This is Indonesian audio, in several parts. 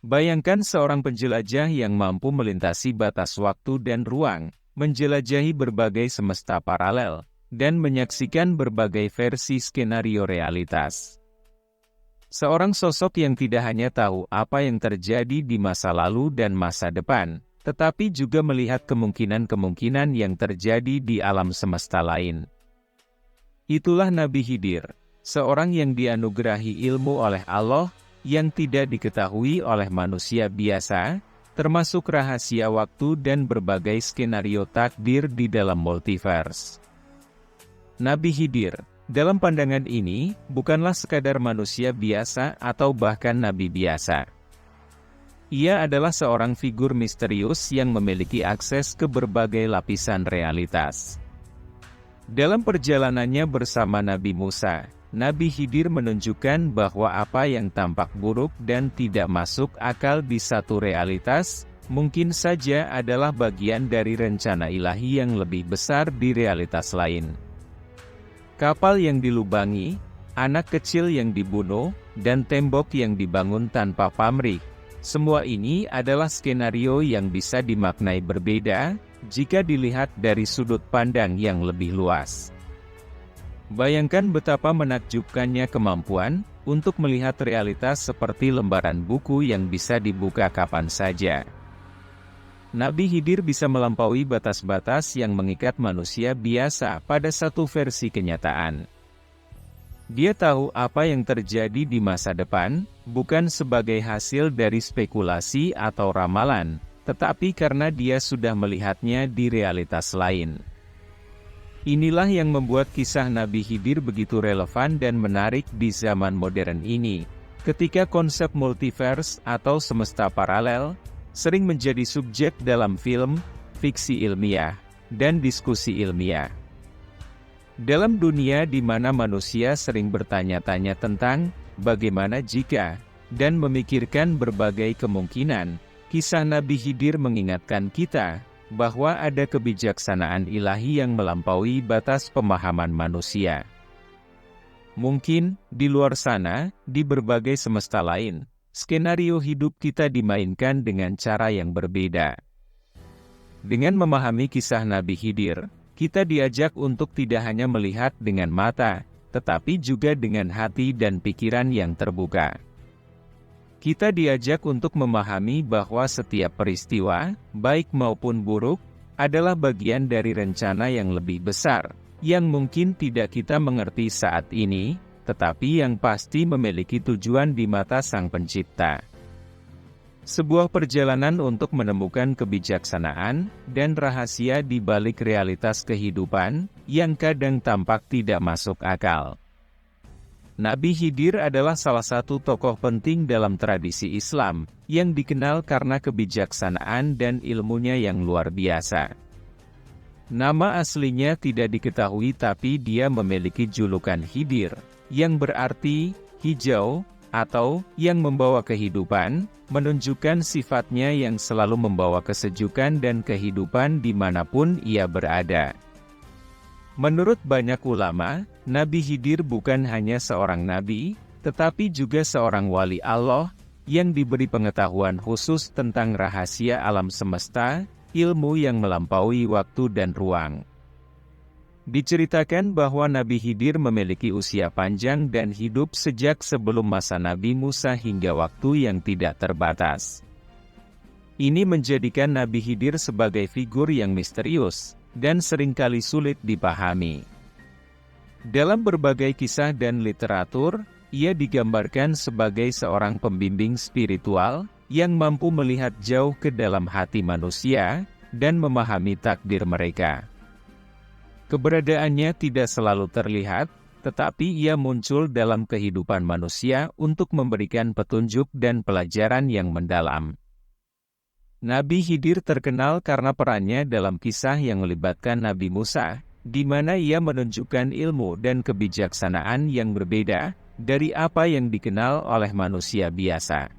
Bayangkan seorang penjelajah yang mampu melintasi batas waktu dan ruang, menjelajahi berbagai semesta paralel, dan menyaksikan berbagai versi skenario realitas. Seorang sosok yang tidak hanya tahu apa yang terjadi di masa lalu dan masa depan, tetapi juga melihat kemungkinan-kemungkinan yang terjadi di alam semesta lain. Itulah Nabi Khidir, seorang yang dianugerahi ilmu oleh Allah, yang tidak diketahui oleh manusia biasa, termasuk rahasia waktu dan berbagai skenario takdir di dalam multiverse. Nabi Khidir, dalam pandangan ini, bukanlah sekadar manusia biasa atau bahkan nabi biasa. Ia adalah seorang figur misterius yang memiliki akses ke berbagai lapisan realitas. Dalam perjalanannya bersama Nabi Musa, Nabi Khidir menunjukkan bahwa apa yang tampak buruk dan tidak masuk akal di satu realitas, mungkin saja adalah bagian dari rencana ilahi yang lebih besar di realitas lain. Kapal yang dilubangi, anak kecil yang dibunuh, dan tembok yang dibangun tanpa pamrih, semua ini adalah skenario yang bisa dimaknai berbeda, jika dilihat dari sudut pandang yang lebih luas. Bayangkan betapa menakjubkannya kemampuan untuk melihat realitas seperti lembaran buku yang bisa dibuka kapan saja. Nabi Khidir bisa melampaui batas-batas yang mengikat manusia biasa pada satu versi kenyataan. Dia tahu apa yang terjadi di masa depan, bukan sebagai hasil dari spekulasi atau ramalan, tetapi karena dia sudah melihatnya di realitas lain. Inilah yang membuat kisah Nabi Khidir begitu relevan dan menarik di zaman modern ini, ketika konsep multiverse atau semesta paralel sering menjadi subjek dalam film, fiksi ilmiah, dan diskusi ilmiah. Dalam dunia di mana manusia sering bertanya-tanya tentang bagaimana jika, dan memikirkan berbagai kemungkinan, kisah Nabi Khidir mengingatkan kita bahwa ada kebijaksanaan ilahi yang melampaui batas pemahaman manusia. Mungkin, di luar sana, di berbagai semesta lain, skenario hidup kita dimainkan dengan cara yang berbeda. Dengan memahami kisah Nabi Khidir, kita diajak untuk tidak hanya melihat dengan mata, tetapi juga dengan hati dan pikiran yang terbuka. Kita diajak untuk memahami bahwa setiap peristiwa, baik maupun buruk, adalah bagian dari rencana yang lebih besar, yang mungkin tidak kita mengerti saat ini, tetapi yang pasti memiliki tujuan di mata Sang Pencipta. Sebuah perjalanan untuk menemukan kebijaksanaan dan rahasia di balik realitas kehidupan, yang kadang tampak tidak masuk akal. Nabi Khidir adalah salah satu tokoh penting dalam tradisi Islam, yang dikenal karena kebijaksanaan dan ilmunya yang luar biasa. Nama aslinya tidak diketahui tapi dia memiliki julukan Khidir, yang berarti hijau, atau yang membawa kehidupan, menunjukkan sifatnya yang selalu membawa kesejukan dan kehidupan dimanapun ia berada. Menurut banyak ulama, Nabi Khidir bukan hanya seorang nabi, tetapi juga seorang wali Allah, yang diberi pengetahuan khusus tentang rahasia alam semesta, ilmu yang melampaui waktu dan ruang. Diceritakan bahwa Nabi Khidir memiliki usia panjang dan hidup sejak sebelum masa Nabi Musa hingga waktu yang tidak terbatas. Ini menjadikan Nabi Khidir sebagai figur yang misterius, dan seringkali sulit dipahami. Dalam berbagai kisah dan literatur, ia digambarkan sebagai seorang pembimbing spiritual, yang mampu melihat jauh ke dalam hati manusia, dan memahami takdir mereka. Keberadaannya tidak selalu terlihat, tetapi ia muncul dalam kehidupan manusia untuk memberikan petunjuk dan pelajaran yang mendalam. Nabi Khidir terkenal karena perannya dalam kisah yang melibatkan Nabi Musa, di mana ia menunjukkan ilmu dan kebijaksanaan yang berbeda dari apa yang dikenal oleh manusia biasa.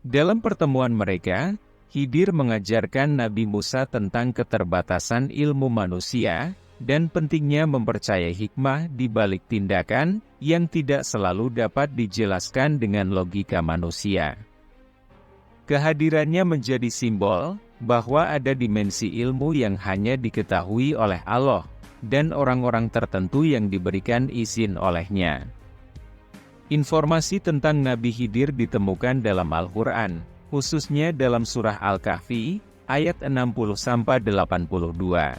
Dalam pertemuan mereka, Khidir mengajarkan Nabi Musa tentang keterbatasan ilmu manusia, dan pentingnya mempercayai hikmah di balik tindakan, yang tidak selalu dapat dijelaskan dengan logika manusia. Kehadirannya menjadi simbol bahwa ada dimensi ilmu yang hanya diketahui oleh Allah, dan orang-orang tertentu yang diberikan izin olehnya. Informasi tentang Nabi Khidir ditemukan dalam Al-Quran, khususnya dalam surah Al-Kahfi, ayat 60-82.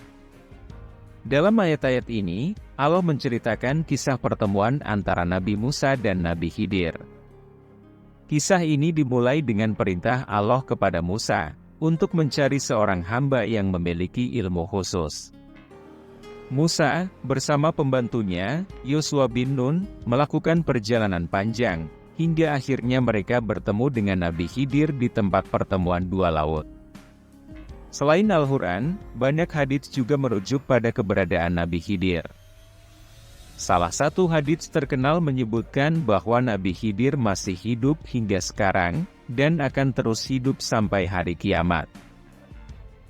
Dalam ayat-ayat ini, Allah menceritakan kisah pertemuan antara Nabi Musa dan Nabi Khidir. Kisah ini dimulai dengan perintah Allah kepada Musa untuk mencari seorang hamba yang memiliki ilmu khusus. Musa, bersama pembantunya, Yosua bin Nun, melakukan perjalanan panjang, hingga akhirnya mereka bertemu dengan Nabi Khidir di tempat pertemuan dua laut. Selain Al-Quran, banyak hadits juga merujuk pada keberadaan Nabi Khidir. Salah satu hadits terkenal menyebutkan bahwa Nabi Khidir masih hidup hingga sekarang, dan akan terus hidup sampai hari kiamat.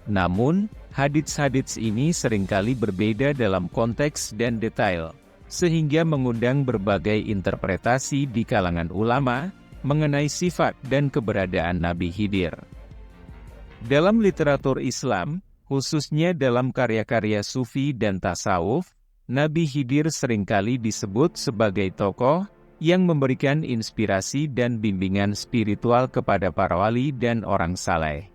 Namun, hadits-hadits ini seringkali berbeda dalam konteks dan detail, sehingga mengundang berbagai interpretasi di kalangan ulama, mengenai sifat dan keberadaan Nabi Khidir. Dalam literatur Islam, khususnya dalam karya-karya sufi dan tasawuf, Nabi Khidir seringkali disebut sebagai tokoh yang memberikan inspirasi dan bimbingan spiritual kepada para wali dan orang saleh.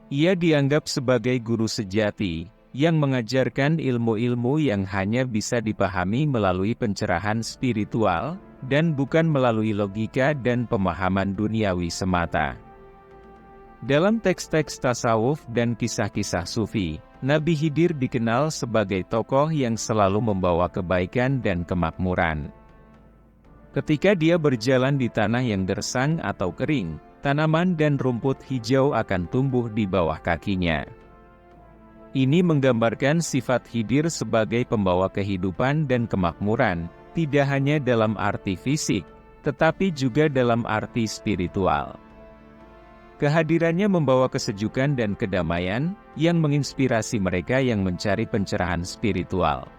Ia dianggap sebagai guru sejati, yang mengajarkan ilmu-ilmu yang hanya bisa dipahami melalui pencerahan spiritual, dan bukan melalui logika dan pemahaman duniawi semata. Dalam teks-teks tasawuf dan kisah-kisah sufi, Nabi Khidir dikenal sebagai tokoh yang selalu membawa kebaikan dan kemakmuran. Ketika dia berjalan di tanah yang gersang atau kering, tanaman dan rumput hijau akan tumbuh di bawah kakinya. Ini menggambarkan sifat Khidir sebagai pembawa kehidupan dan kemakmuran, tidak hanya dalam arti fisik, tetapi juga dalam arti spiritual. Kehadirannya membawa kesejukan dan kedamaian, yang menginspirasi mereka yang mencari pencerahan spiritual.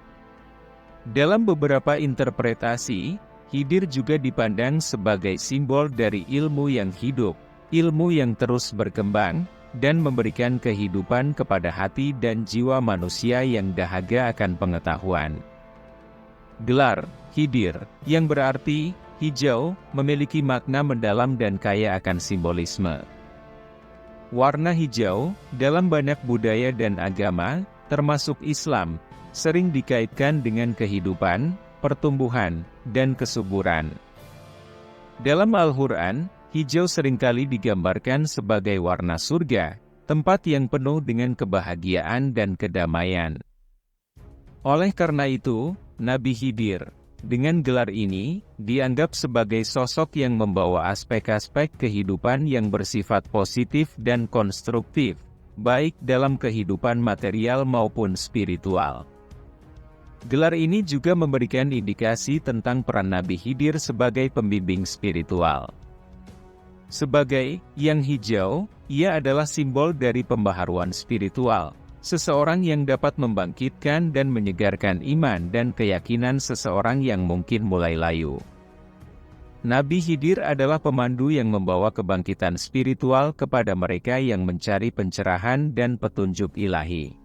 Dalam beberapa interpretasi, Khidir juga dipandang sebagai simbol dari ilmu yang hidup, ilmu yang terus berkembang, dan memberikan kehidupan kepada hati dan jiwa manusia yang dahaga akan pengetahuan. Gelar Khidir, yang berarti hijau, memiliki makna mendalam dan kaya akan simbolisme. Warna hijau, dalam banyak budaya dan agama, termasuk Islam, sering dikaitkan dengan kehidupan, pertumbuhan, dan kesuburan. Dalam Al-Quran, hijau seringkali digambarkan sebagai warna surga, tempat yang penuh dengan kebahagiaan dan kedamaian. Oleh karena itu, Nabi Khidir, dengan gelar ini, dianggap sebagai sosok yang membawa aspek-aspek kehidupan yang bersifat positif dan konstruktif, baik dalam kehidupan material maupun spiritual. Gelar ini juga memberikan indikasi tentang peran Nabi Khidir sebagai pembimbing spiritual. Sebagai yang hijau, ia adalah simbol dari pembaharuan spiritual, seseorang yang dapat membangkitkan dan menyegarkan iman dan keyakinan seseorang yang mungkin mulai layu. Nabi Khidir adalah pemandu yang membawa kebangkitan spiritual kepada mereka yang mencari pencerahan dan petunjuk ilahi.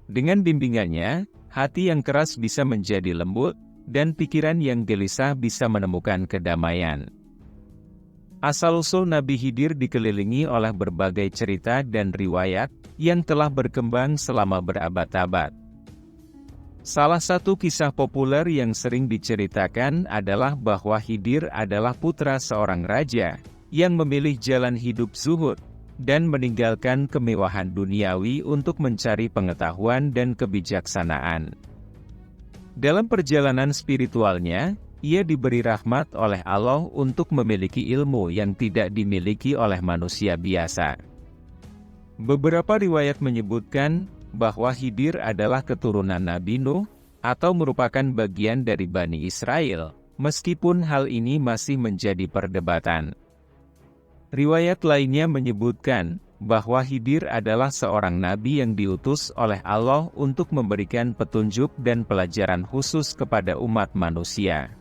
Dengan bimbingannya, hati yang keras bisa menjadi lembut, dan pikiran yang gelisah bisa menemukan kedamaian. Asal-usul Nabi Khidir dikelilingi oleh berbagai cerita dan riwayat, yang telah berkembang selama berabad-abad. Salah satu kisah populer yang sering diceritakan adalah bahwa Khidir adalah putra seorang raja, yang memilih jalan hidup zuhud, dan meninggalkan kemewahan duniawi untuk mencari pengetahuan dan kebijaksanaan. Dalam perjalanan spiritualnya, ia diberi rahmat oleh Allah untuk memiliki ilmu yang tidak dimiliki oleh manusia biasa. Beberapa riwayat menyebutkan bahwa Khidir adalah keturunan Nabi Nuh, atau merupakan bagian dari Bani Israel, meskipun hal ini masih menjadi perdebatan. Riwayat lainnya menyebutkan bahwa Khidir adalah seorang nabi yang diutus oleh Allah untuk memberikan petunjuk dan pelajaran khusus kepada umat manusia.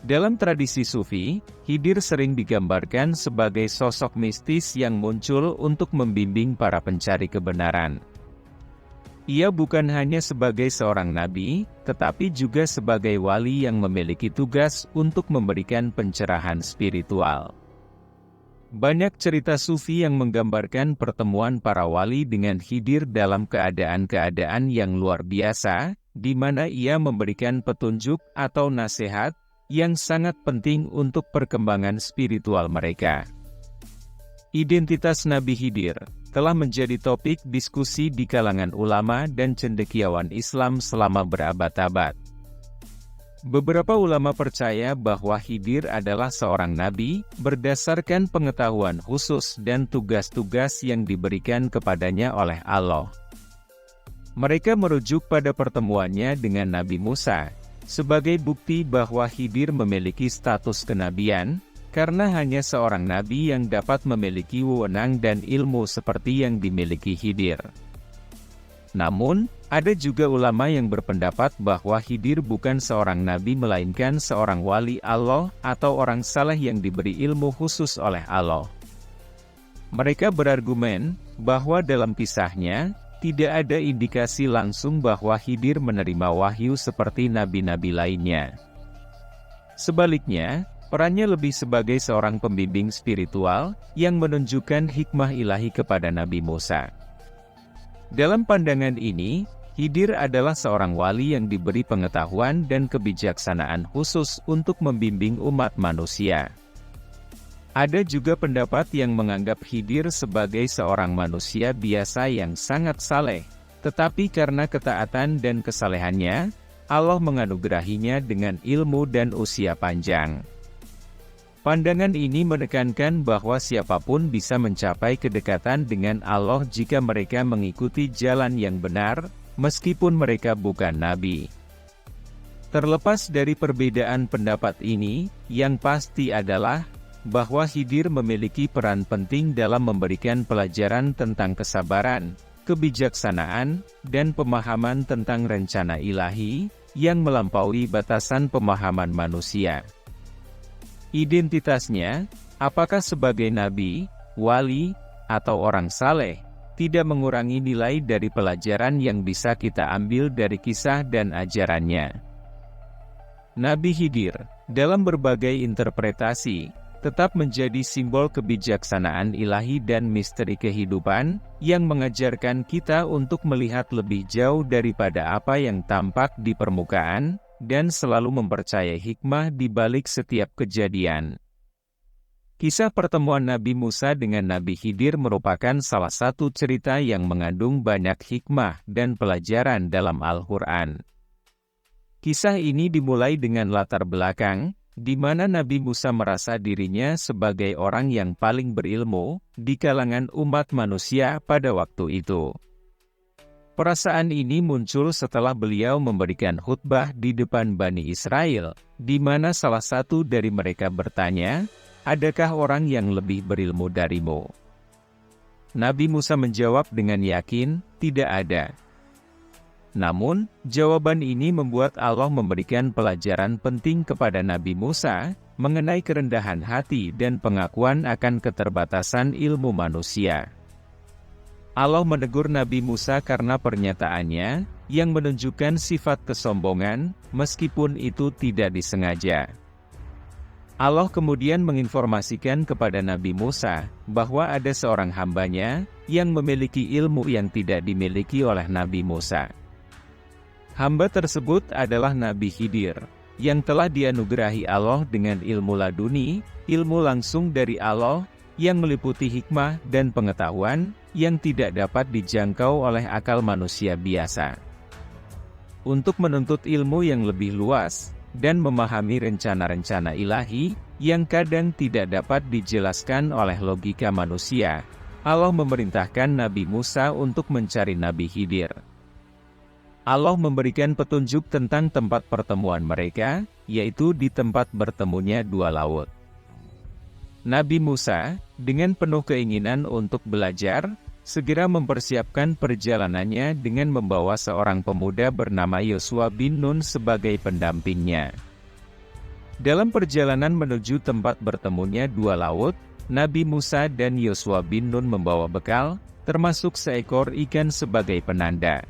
Dalam tradisi Sufi, Khidir sering digambarkan sebagai sosok mistis yang muncul untuk membimbing para pencari kebenaran. Ia bukan hanya sebagai seorang nabi, tetapi juga sebagai wali yang memiliki tugas untuk memberikan pencerahan spiritual. Banyak cerita Sufi yang menggambarkan pertemuan para wali dengan Khidir dalam keadaan-keadaan yang luar biasa, di mana ia memberikan petunjuk atau nasihat yang sangat penting untuk perkembangan spiritual mereka. Identitas Nabi Khidir telah menjadi topik diskusi di kalangan ulama dan cendekiawan Islam selama berabad-abad. Beberapa ulama percaya bahwa Khidir adalah seorang nabi, berdasarkan pengetahuan khusus dan tugas-tugas yang diberikan kepadanya oleh Allah. Mereka merujuk pada pertemuannya dengan Nabi Musa, sebagai bukti bahwa Khidir memiliki status kenabian, karena hanya seorang nabi yang dapat memiliki wewenang dan ilmu seperti yang dimiliki Khidir. Namun, ada juga ulama yang berpendapat bahwa Khidir bukan seorang nabi melainkan seorang wali Allah atau orang saleh yang diberi ilmu khusus oleh Allah. Mereka berargumen bahwa dalam kisahnya, tidak ada indikasi langsung bahwa Khidir menerima wahyu seperti nabi-nabi lainnya. Sebaliknya, perannya lebih sebagai seorang pembimbing spiritual yang menunjukkan hikmah ilahi kepada Nabi Musa. Dalam pandangan ini, Khidir adalah seorang wali yang diberi pengetahuan dan kebijaksanaan khusus untuk membimbing umat manusia. Ada juga pendapat yang menganggap Khidir sebagai seorang manusia biasa yang sangat saleh, tetapi karena ketaatan dan kesalehannya, Allah menganugerahinya dengan ilmu dan usia panjang. Pandangan ini menekankan bahwa siapapun bisa mencapai kedekatan dengan Allah jika mereka mengikuti jalan yang benar, meskipun mereka bukan nabi. Terlepas dari perbedaan pendapat ini, yang pasti adalah bahwa Khidir memiliki peran penting dalam memberikan pelajaran tentang kesabaran, kebijaksanaan, dan pemahaman tentang rencana ilahi, yang melampaui batasan pemahaman manusia. Identitasnya, apakah sebagai nabi, wali, atau orang saleh, tidak mengurangi nilai dari pelajaran yang bisa kita ambil dari kisah dan ajarannya. Nabi Khidir, dalam berbagai interpretasi, tetap menjadi simbol kebijaksanaan ilahi dan misteri kehidupan, yang mengajarkan kita untuk melihat lebih jauh daripada apa yang tampak di permukaan, dan selalu mempercayai hikmah di balik setiap kejadian. Kisah pertemuan Nabi Musa dengan Nabi Khidir merupakan salah satu cerita yang mengandung banyak hikmah dan pelajaran dalam Al-Quran. Kisah ini dimulai dengan latar belakang, di mana Nabi Musa merasa dirinya sebagai orang yang paling berilmu di kalangan umat manusia pada waktu itu. Perasaan ini muncul setelah beliau memberikan khutbah di depan Bani Israel, di mana salah satu dari mereka bertanya, "Adakah orang yang lebih berilmu darimu?" Nabi Musa menjawab dengan yakin, "Tidak ada." Namun, jawaban ini membuat Allah memberikan pelajaran penting kepada Nabi Musa, mengenai kerendahan hati dan pengakuan akan keterbatasan ilmu manusia. Allah menegur Nabi Musa karena pernyataannya, yang menunjukkan sifat kesombongan, meskipun itu tidak disengaja. Allah kemudian menginformasikan kepada Nabi Musa, bahwa ada seorang hambanya, yang memiliki ilmu yang tidak dimiliki oleh Nabi Musa. Hamba tersebut adalah Nabi Khidir, yang telah dianugerahi Allah dengan ilmu laduni, ilmu langsung dari Allah, yang meliputi hikmah dan pengetahuan, yang tidak dapat dijangkau oleh akal manusia biasa. Untuk menuntut ilmu yang lebih luas, dan memahami rencana-rencana ilahi, yang kadang tidak dapat dijelaskan oleh logika manusia, Allah memerintahkan Nabi Musa untuk mencari Nabi Khidir. Allah memberikan petunjuk tentang tempat pertemuan mereka, yaitu di tempat bertemunya dua laut. Nabi Musa, dengan penuh keinginan untuk belajar, segera mempersiapkan perjalanannya dengan membawa seorang pemuda bernama Yosua bin Nun sebagai pendampingnya. Dalam perjalanan menuju tempat bertemunya dua laut, Nabi Musa dan Yosua bin Nun membawa bekal, termasuk seekor ikan sebagai penanda.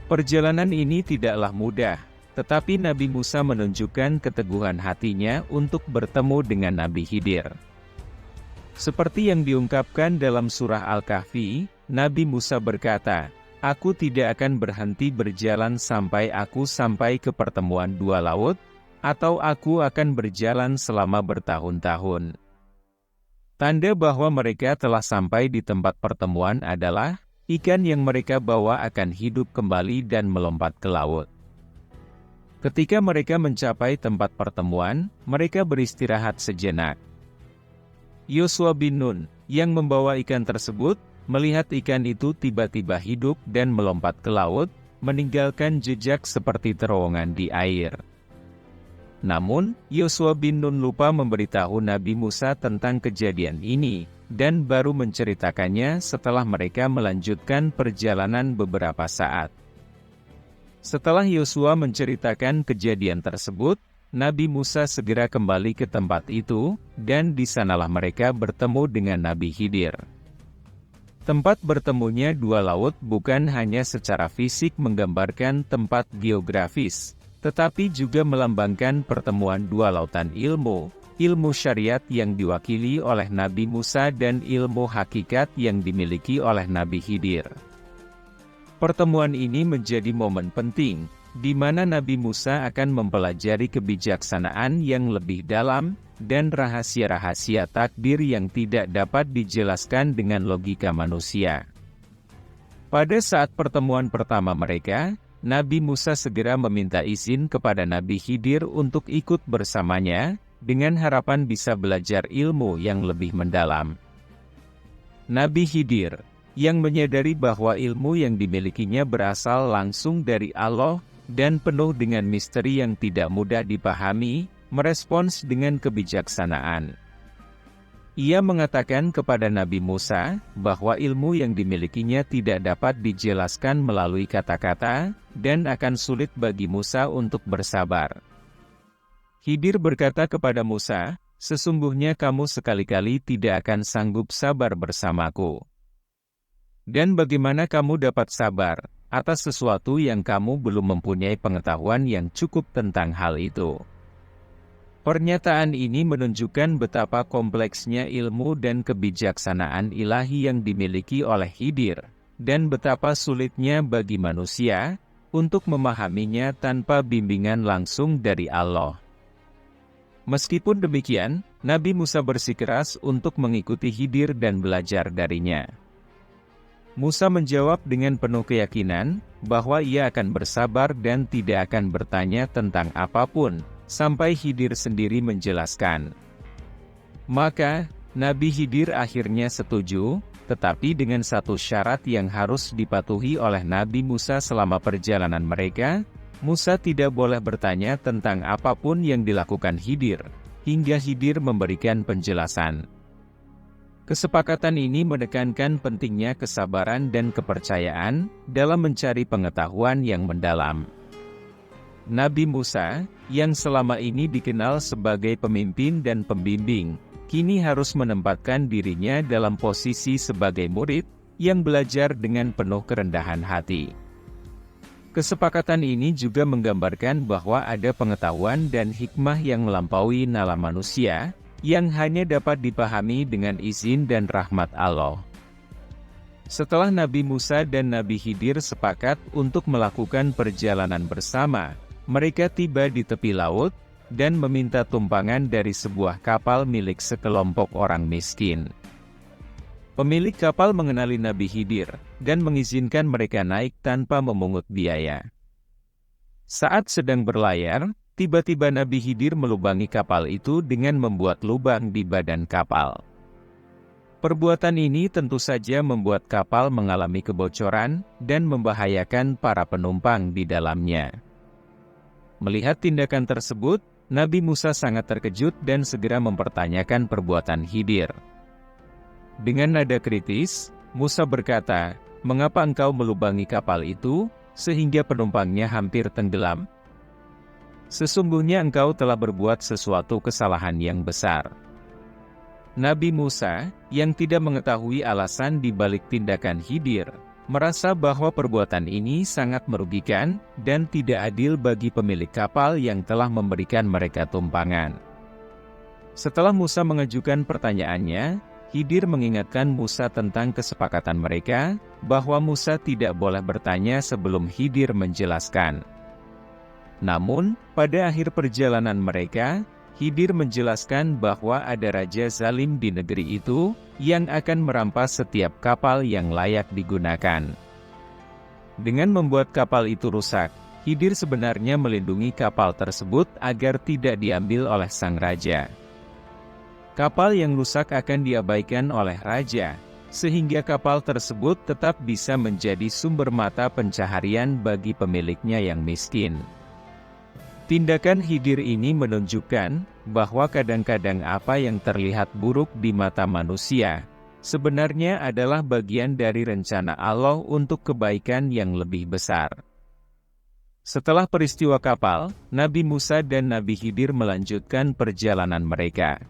Perjalanan ini tidaklah mudah, tetapi Nabi Musa menunjukkan keteguhan hatinya untuk bertemu dengan Nabi Khidir. Seperti yang diungkapkan dalam surah Al-Kahfi, Nabi Musa berkata, "Aku tidak akan berhenti berjalan sampai aku sampai ke pertemuan dua laut, atau aku akan berjalan selama bertahun-tahun." Tanda bahwa mereka telah sampai di tempat pertemuan adalah, ikan yang mereka bawa akan hidup kembali dan melompat ke laut. Ketika mereka mencapai tempat pertemuan, mereka beristirahat sejenak. Yosua bin Nun, yang membawa ikan tersebut, melihat ikan itu tiba-tiba hidup dan melompat ke laut, meninggalkan jejak seperti terowongan di air. Namun, Yosua bin Nun lupa memberitahu Nabi Musa tentang kejadian ini, dan baru menceritakannya setelah mereka melanjutkan perjalanan beberapa saat. Setelah Yosua menceritakan kejadian tersebut, Nabi Musa segera kembali ke tempat itu, dan di sanalah mereka bertemu dengan Nabi Khidir. Tempat bertemunya dua laut bukan hanya secara fisik menggambarkan tempat geografis, tetapi juga melambangkan pertemuan dua lautan ilmu, ilmu syariat yang diwakili oleh Nabi Musa dan ilmu hakikat yang dimiliki oleh Nabi Khidir. Pertemuan ini menjadi momen penting, di mana Nabi Musa akan mempelajari kebijaksanaan yang lebih dalam, dan rahasia-rahasia takdir yang tidak dapat dijelaskan dengan logika manusia. Pada saat pertemuan pertama mereka, Nabi Musa segera meminta izin kepada Nabi Khidir untuk ikut bersamanya, dengan harapan bisa belajar ilmu yang lebih mendalam. Nabi Khidir, yang menyadari bahwa ilmu yang dimilikinya berasal langsung dari Allah, dan penuh dengan misteri yang tidak mudah dipahami, merespons dengan kebijaksanaan. Ia mengatakan kepada Nabi Musa, bahwa ilmu yang dimilikinya tidak dapat dijelaskan melalui kata-kata, dan akan sulit bagi Musa untuk bersabar. Khidir berkata kepada Musa, "Sesungguhnya kamu sekali-kali tidak akan sanggup sabar bersamaku. Dan bagaimana kamu dapat sabar atas sesuatu yang kamu belum mempunyai pengetahuan yang cukup tentang hal itu?" Pernyataan ini menunjukkan betapa kompleksnya ilmu dan kebijaksanaan ilahi yang dimiliki oleh Khidir, dan betapa sulitnya bagi manusia untuk memahaminya tanpa bimbingan langsung dari Allah. Meskipun demikian, Nabi Musa bersikeras untuk mengikuti Khidir dan belajar darinya. Musa menjawab dengan penuh keyakinan bahwa ia akan bersabar dan tidak akan bertanya tentang apapun, sampai Khidir sendiri menjelaskan. Maka, Nabi Khidir akhirnya setuju, tetapi dengan satu syarat yang harus dipatuhi oleh Nabi Musa selama perjalanan mereka, Musa tidak boleh bertanya tentang apapun yang dilakukan Khidir, hingga Khidir memberikan penjelasan. Kesepakatan ini menekankan pentingnya kesabaran dan kepercayaan dalam mencari pengetahuan yang mendalam. Nabi Musa, yang selama ini dikenal sebagai pemimpin dan pembimbing, kini harus menempatkan dirinya dalam posisi sebagai murid, yang belajar dengan penuh kerendahan hati. Kesepakatan ini juga menggambarkan bahwa ada pengetahuan dan hikmah yang melampaui nalar manusia, yang hanya dapat dipahami dengan izin dan rahmat Allah. Setelah Nabi Musa dan Nabi Khidir sepakat untuk melakukan perjalanan bersama, mereka tiba di tepi laut, dan meminta tumpangan dari sebuah kapal milik sekelompok orang miskin. Pemilik kapal mengenali Nabi Khidir, dan mengizinkan mereka naik tanpa memungut biaya. Saat sedang berlayar, tiba-tiba Nabi Khidir melubangi kapal itu dengan membuat lubang di badan kapal. Perbuatan ini tentu saja membuat kapal mengalami kebocoran, dan membahayakan para penumpang di dalamnya. Melihat tindakan tersebut, Nabi Musa sangat terkejut dan segera mempertanyakan perbuatan Khidir. Dengan nada kritis, Musa berkata, "Mengapa engkau melubangi kapal itu, sehingga penumpangnya hampir tenggelam?" Sesungguhnya engkau telah berbuat sesuatu kesalahan yang besar. Nabi Musa, yang tidak mengetahui alasan di balik tindakan Khidir, merasa bahwa perbuatan ini sangat merugikan dan tidak adil bagi pemilik kapal yang telah memberikan mereka tumpangan. Setelah Musa mengajukan pertanyaannya, Khidir mengingatkan Musa tentang kesepakatan mereka, bahwa Musa tidak boleh bertanya sebelum Khidir menjelaskan. Namun, pada akhir perjalanan mereka, Khidir menjelaskan bahwa ada raja zalim di negeri itu, yang akan merampas setiap kapal yang layak digunakan. Dengan membuat kapal itu rusak, Khidir sebenarnya melindungi kapal tersebut agar tidak diambil oleh sang raja. Kapal yang rusak akan diabaikan oleh raja, sehingga kapal tersebut tetap bisa menjadi sumber mata pencaharian bagi pemiliknya yang miskin. Tindakan Khidir ini menunjukkan bahwa kadang-kadang apa yang terlihat buruk di mata manusia sebenarnya adalah bagian dari rencana Allah untuk kebaikan yang lebih besar. Setelah peristiwa kapal, Nabi Musa dan Nabi Khidir melanjutkan perjalanan mereka.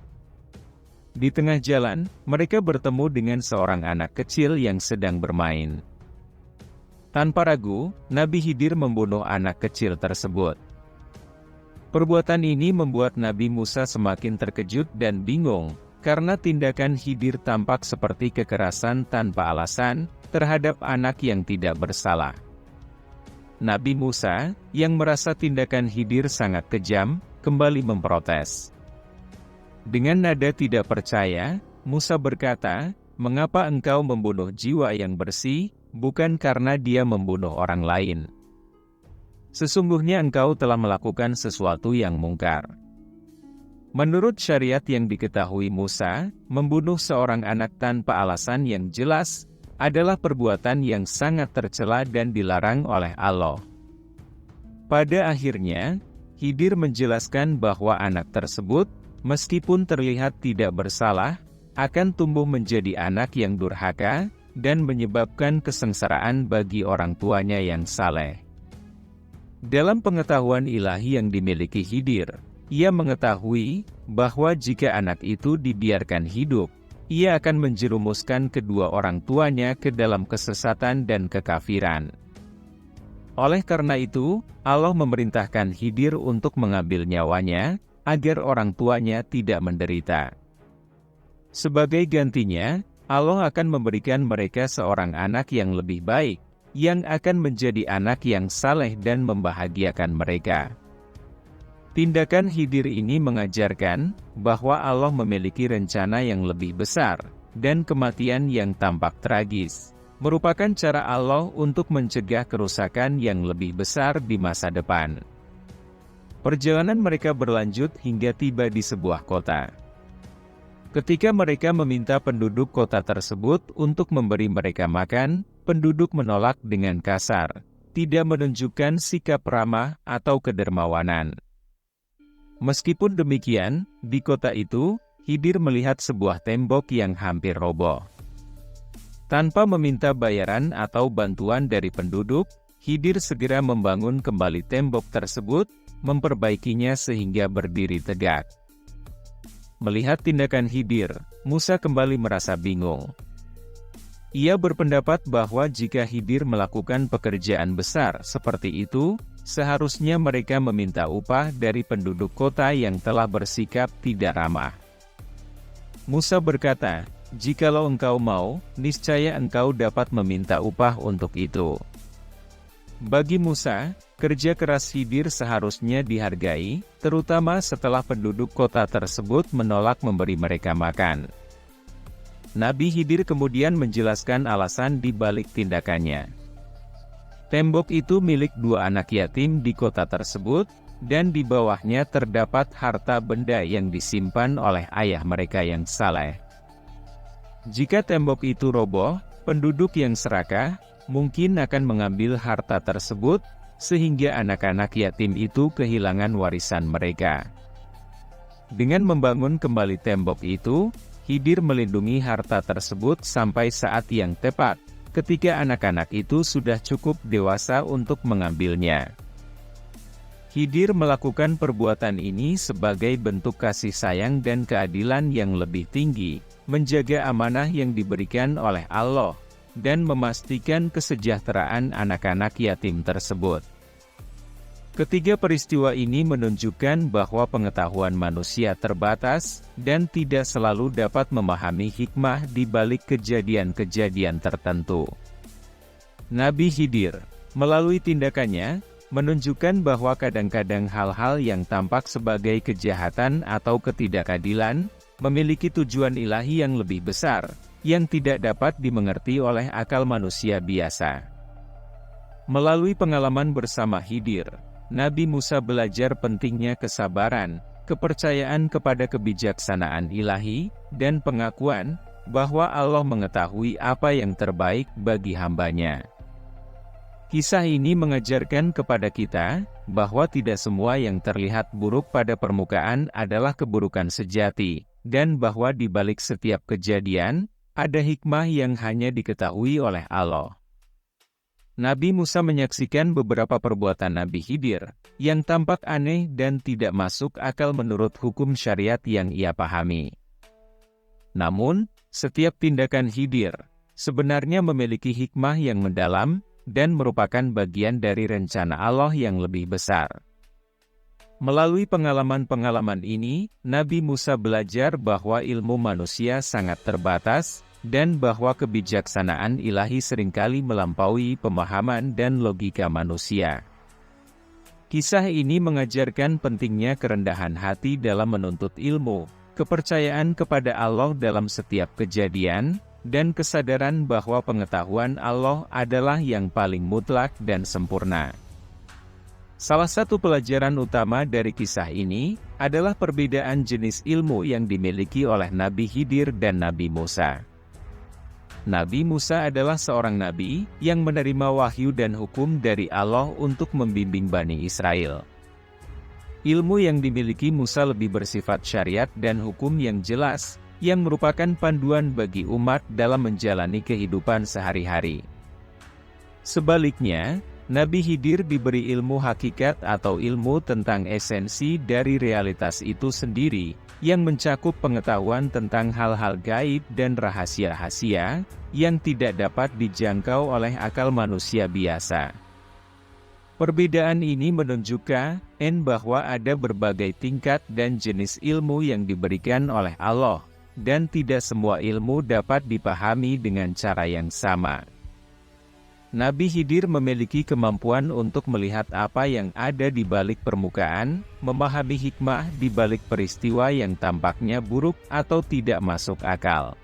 Di tengah jalan, mereka bertemu dengan seorang anak kecil yang sedang bermain. Tanpa ragu, Nabi Khidir membunuh anak kecil tersebut. Perbuatan ini membuat Nabi Musa semakin terkejut dan bingung, karena tindakan Khidir tampak seperti kekerasan tanpa alasan terhadap anak yang tidak bersalah. Nabi Musa, yang merasa tindakan Khidir sangat kejam, kembali memprotes. Dengan nada tidak percaya, Musa berkata, "Mengapa engkau membunuh jiwa yang bersih, bukan karena dia membunuh orang lain? Sesungguhnya engkau telah melakukan sesuatu yang mungkar." Menurut syariat yang diketahui Musa, membunuh seorang anak tanpa alasan yang jelas adalah perbuatan yang sangat tercela dan dilarang oleh Allah. Pada akhirnya, Khidir menjelaskan bahwa anak tersebut, meskipun terlihat tidak bersalah, akan tumbuh menjadi anak yang durhaka dan menyebabkan kesengsaraan bagi orang tuanya yang saleh. Dalam pengetahuan ilahi yang dimiliki Khidir, ia mengetahui bahwa jika anak itu dibiarkan hidup, ia akan menjerumuskan kedua orang tuanya ke dalam kesesatan dan kekafiran. Oleh karena itu, Allah memerintahkan Khidir untuk mengambil nyawanya, agar orang tuanya tidak menderita. Sebagai gantinya, Allah akan memberikan mereka seorang anak yang lebih baik, yang akan menjadi anak yang saleh dan membahagiakan mereka. Tindakan Khidir ini mengajarkan bahwa Allah memiliki rencana yang lebih besar, dan kematian yang tampak tragis merupakan cara Allah untuk mencegah kerusakan yang lebih besar di masa depan. Perjalanan mereka berlanjut hingga tiba di sebuah kota. Ketika mereka meminta penduduk kota tersebut untuk memberi mereka makan, penduduk menolak dengan kasar, tidak menunjukkan sikap ramah atau kedermawanan. Meskipun demikian, di kota itu, Khidir melihat sebuah tembok yang hampir roboh. Tanpa meminta bayaran atau bantuan dari penduduk, Khidir segera membangun kembali tembok tersebut, memperbaikinya sehingga berdiri tegak. Melihat tindakan Khidir, Musa kembali merasa bingung. Ia berpendapat bahwa jika Khidir melakukan pekerjaan besar seperti itu, seharusnya mereka meminta upah dari penduduk kota yang telah bersikap tidak ramah. Musa berkata, "Jikalau engkau mau, niscaya engkau dapat meminta upah untuk itu." Bagi Musa, kerja keras Khidir seharusnya dihargai, terutama setelah penduduk kota tersebut menolak memberi mereka makan. Nabi Khidir kemudian menjelaskan alasan di balik tindakannya. Tembok itu milik dua anak yatim di kota tersebut, dan di bawahnya terdapat harta benda yang disimpan oleh ayah mereka yang saleh. Jika tembok itu roboh, penduduk yang serakah mungkin akan mengambil harta tersebut, sehingga anak-anak yatim itu kehilangan warisan mereka. Dengan membangun kembali tembok itu, Khidir melindungi harta tersebut sampai saat yang tepat, ketika anak-anak itu sudah cukup dewasa untuk mengambilnya. Khidir melakukan perbuatan ini sebagai bentuk kasih sayang dan keadilan yang lebih tinggi, menjaga amanah yang diberikan oleh Allah, dan memastikan kesejahteraan anak-anak yatim tersebut. Ketiga peristiwa ini menunjukkan bahwa pengetahuan manusia terbatas, dan tidak selalu dapat memahami hikmah di balik kejadian-kejadian tertentu. Nabi Khidir, melalui tindakannya, menunjukkan bahwa kadang-kadang hal-hal yang tampak sebagai kejahatan atau ketidakadilan, memiliki tujuan ilahi yang lebih besar, yang tidak dapat dimengerti oleh akal manusia biasa. Melalui pengalaman bersama Khidir, Nabi Musa belajar pentingnya kesabaran, kepercayaan kepada kebijaksanaan ilahi, dan pengakuan bahwa Allah mengetahui apa yang terbaik bagi hamba-Nya. Kisah ini mengajarkan kepada kita bahwa tidak semua yang terlihat buruk pada permukaan adalah keburukan sejati, dan bahwa di balik setiap kejadian ada hikmah yang hanya diketahui oleh Allah. Nabi Musa menyaksikan beberapa perbuatan Nabi Khidir yang tampak aneh dan tidak masuk akal menurut hukum syariat yang ia pahami. Namun, setiap tindakan Khidir sebenarnya memiliki hikmah yang mendalam dan merupakan bagian dari rencana Allah yang lebih besar. Melalui pengalaman-pengalaman ini, Nabi Musa belajar bahwa ilmu manusia sangat terbatas, dan bahwa kebijaksanaan ilahi seringkali melampaui pemahaman dan logika manusia. Kisah ini mengajarkan pentingnya kerendahan hati dalam menuntut ilmu, kepercayaan kepada Allah dalam setiap kejadian, dan kesadaran bahwa pengetahuan Allah adalah yang paling mutlak dan sempurna. Salah satu pelajaran utama dari kisah ini adalah perbedaan jenis ilmu yang dimiliki oleh Nabi Khidir dan Nabi Musa. Nabi Musa adalah seorang nabi yang menerima wahyu dan hukum dari Allah untuk membimbing Bani Israel. Ilmu yang dimiliki Musa lebih bersifat syariat dan hukum yang jelas, yang merupakan panduan bagi umat dalam menjalani kehidupan sehari-hari. Sebaliknya, Nabi Khidir diberi ilmu hakikat atau ilmu tentang esensi dari realitas itu sendiri, yang mencakup pengetahuan tentang hal-hal gaib dan rahasia-rahasia, yang tidak dapat dijangkau oleh akal manusia biasa. Perbedaan ini menunjukkan bahwa ada berbagai tingkat dan jenis ilmu yang diberikan oleh Allah, dan tidak semua ilmu dapat dipahami dengan cara yang sama. Nabi Khidir memiliki kemampuan untuk melihat apa yang ada di balik permukaan, memahami hikmah di balik peristiwa yang tampaknya buruk atau tidak masuk akal.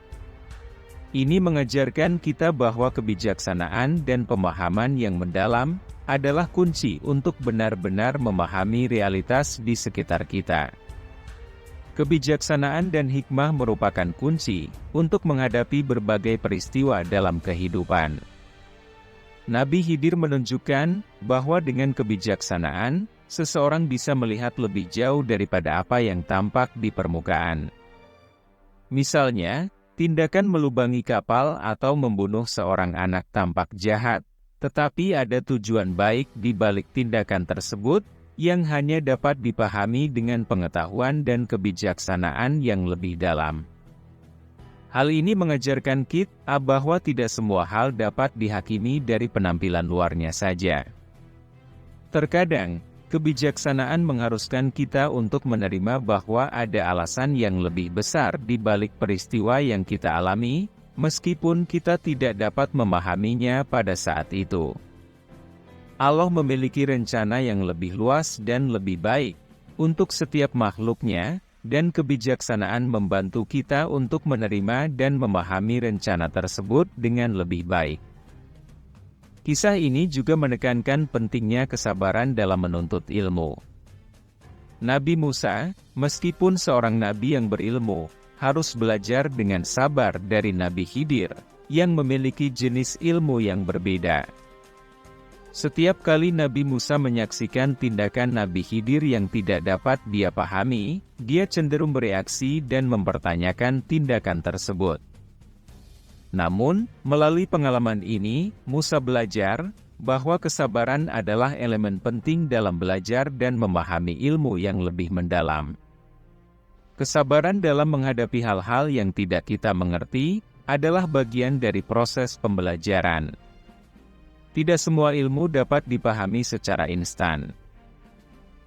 Ini mengajarkan kita bahwa kebijaksanaan dan pemahaman yang mendalam adalah kunci untuk benar-benar memahami realitas di sekitar kita. Kebijaksanaan dan hikmah merupakan kunci untuk menghadapi berbagai peristiwa dalam kehidupan. Nabi Khidir menunjukkan bahwa dengan kebijaksanaan, seseorang bisa melihat lebih jauh daripada apa yang tampak di permukaan. Misalnya, tindakan melubangi kapal atau membunuh seorang anak tampak jahat, tetapi ada tujuan baik di balik tindakan tersebut, yang hanya dapat dipahami dengan pengetahuan dan kebijaksanaan yang lebih dalam. Hal ini mengajarkan kita bahwa tidak semua hal dapat dihakimi dari penampilan luarnya saja. Terkadang, kebijaksanaan mengharuskan kita untuk menerima bahwa ada alasan yang lebih besar di balik peristiwa yang kita alami, meskipun kita tidak dapat memahaminya pada saat itu. Allah memiliki rencana yang lebih luas dan lebih baik untuk setiap makhluknya, dan kebijaksanaan membantu kita untuk menerima dan memahami rencana tersebut dengan lebih baik. Kisah ini juga menekankan pentingnya kesabaran dalam menuntut ilmu. Nabi Musa, meskipun seorang nabi yang berilmu, harus belajar dengan sabar dari Nabi Khidir, yang memiliki jenis ilmu yang berbeda. Setiap kali Nabi Musa menyaksikan tindakan Nabi Khidir yang tidak dapat dia pahami, dia cenderung bereaksi dan mempertanyakan tindakan tersebut. Namun, melalui pengalaman ini, Musa belajar bahwa kesabaran adalah elemen penting dalam belajar dan memahami ilmu yang lebih mendalam. Kesabaran dalam menghadapi hal-hal yang tidak kita mengerti adalah bagian dari proses pembelajaran. Tidak semua ilmu dapat dipahami secara instan.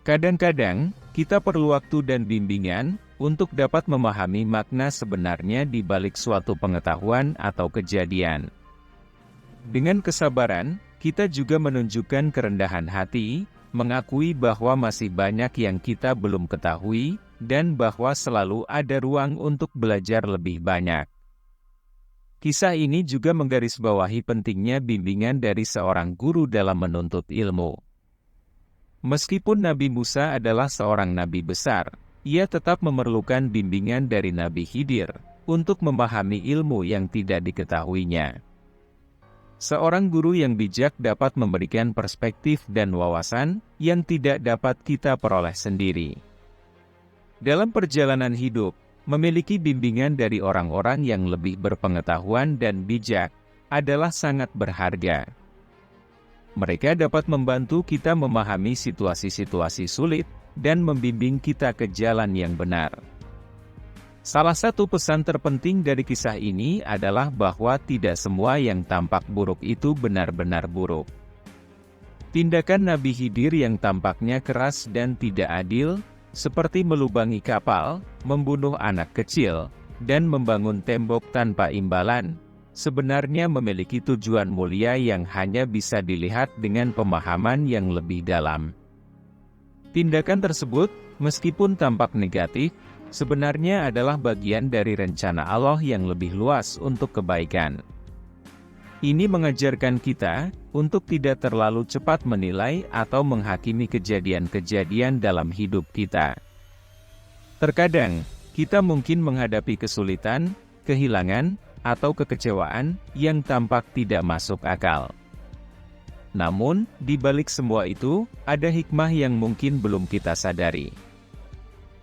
Kadang-kadang, kita perlu waktu dan bimbingan untuk dapat memahami makna sebenarnya di balik suatu pengetahuan atau kejadian. Dengan kesabaran, kita juga menunjukkan kerendahan hati, mengakui bahwa masih banyak yang kita belum ketahui, dan bahwa selalu ada ruang untuk belajar lebih banyak. Kisah ini juga menggarisbawahi pentingnya bimbingan dari seorang guru dalam menuntut ilmu. Meskipun Nabi Musa adalah seorang nabi besar, ia tetap memerlukan bimbingan dari Nabi Khidir untuk memahami ilmu yang tidak diketahuinya. Seorang guru yang bijak dapat memberikan perspektif dan wawasan yang tidak dapat kita peroleh sendiri. Dalam perjalanan hidup, memiliki bimbingan dari orang-orang yang lebih berpengetahuan dan bijak adalah sangat berharga. Mereka dapat membantu kita memahami situasi-situasi sulit dan membimbing kita ke jalan yang benar. Salah satu pesan terpenting dari kisah ini adalah bahwa tidak semua yang tampak buruk itu benar-benar buruk. Tindakan Nabi Khidir yang tampaknya keras dan tidak adil, seperti melubangi kapal, membunuh anak kecil, dan membangun tembok tanpa imbalan, sebenarnya memiliki tujuan mulia yang hanya bisa dilihat dengan pemahaman yang lebih dalam. Tindakan tersebut, meskipun tampak negatif, sebenarnya adalah bagian dari rencana Allah yang lebih luas untuk kebaikan. Ini mengajarkan kita untuk tidak terlalu cepat menilai atau menghakimi kejadian-kejadian dalam hidup kita. Terkadang, kita mungkin menghadapi kesulitan, kehilangan, atau kekecewaan yang tampak tidak masuk akal. Namun, di balik semua itu, ada hikmah yang mungkin belum kita sadari.